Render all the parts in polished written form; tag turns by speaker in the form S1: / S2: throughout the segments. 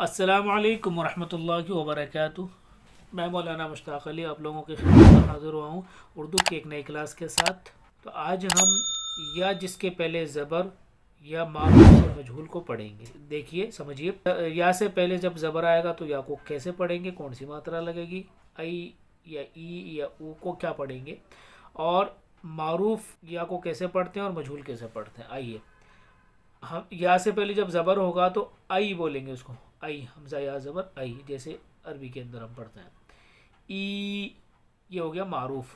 S1: अस्सलामुअलैकुम वरहमतुल्लाहि वबरकातुहू। मैं मौलाना मुश्ताक़ अली आप लोगों के खिदमत में हाज़िर हुआ हूँ उर्दू की एक नई क्लास के साथ। तो आज हम या जिसके पहले ज़बर या मारूफ से मजहूल को पढ़ेंगे। देखिए समझिए, या से पहले जब ज़बर आएगा तो या को कैसे पढ़ेंगे, कौन सी मात्रा लगेगी, आई या ई या ऊ को क्या पढ़ेंगे, और मारूफ या को कैसे पढ़ते हैं और मजहूल कैसे पढ़ते हैं। आइए, हम या से पहले जब ज़बर होगा तो आई बोलेंगे उसको, आई हमजा या ज़बर आई, जैसे अरबी के अंदर हम पढ़ते हैं। ई ये हो गया मारूफ,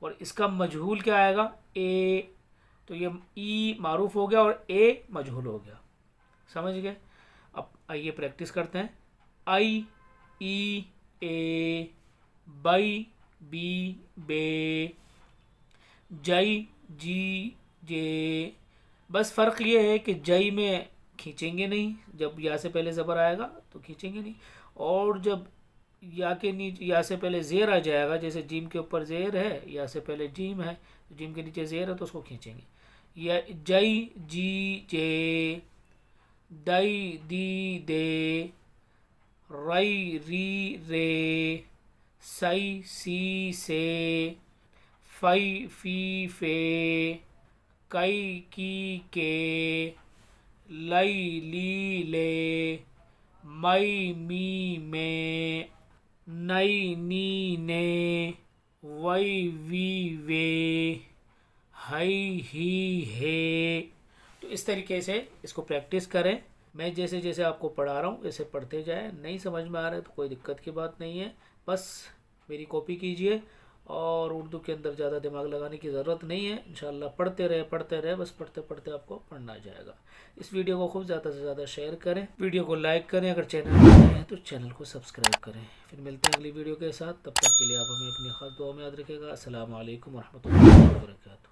S1: और इसका मजहूल क्या आएगा, ए। तो ये ई मारूफ हो गया और ए मजहूल हो गया। समझ गए। अब आइए प्रैक्टिस करते हैं। आई ई ए, बई बी बे, जई जी जे। बस फ़र्क ये है कि जई में खींचेंगे नहीं, जब या से पहले ज़बर आएगा तो खींचेंगे नहीं, और जब या के नीचे या से पहले ज़ेर आ जाएगा, जैसे जीम के ऊपर ज़ेर है, या से पहले जीम है तो जीम के नीचे ज़ेर है तो उसको खींचेंगे। या जई जी जे, दई दी दे, रई री रे, सई सी से, फई फी फे, कई की के, लई ली ले, मई मी में, नई नी ने, वई वी वे, हई ही हे। तो इस तरीके से इसको प्रैक्टिस करें। मैं जैसे जैसे आपको पढ़ा रहा हूँ ऐसे पढ़ते जाएं। नहीं समझ में आ रहा है तो कोई दिक्कत की बात नहीं है, बस मेरी कॉपी कीजिए, और उर्दू के अंदर ज़्यादा दिमाग लगाने की ज़रूरत नहीं है। इंशाल्लाह पढ़ते रहे, बस पढ़ते पढ़ते आपको पढ़ना जाएगा। इस वीडियो को खूब ज़्यादा से ज़्यादा शेयर करें, वीडियो को लाइक करें, अगर चैनल पर नए हैं तो चैनल को सब्सक्राइब करें। फिर मिलते हैं अगली वीडियो के साथ, तब तक के लिए आप हमें अपनी खास दुआ में याद रखिएगा। अस्सलामु अलैकुम वरहमतुल्लाहि वबरकातुहू।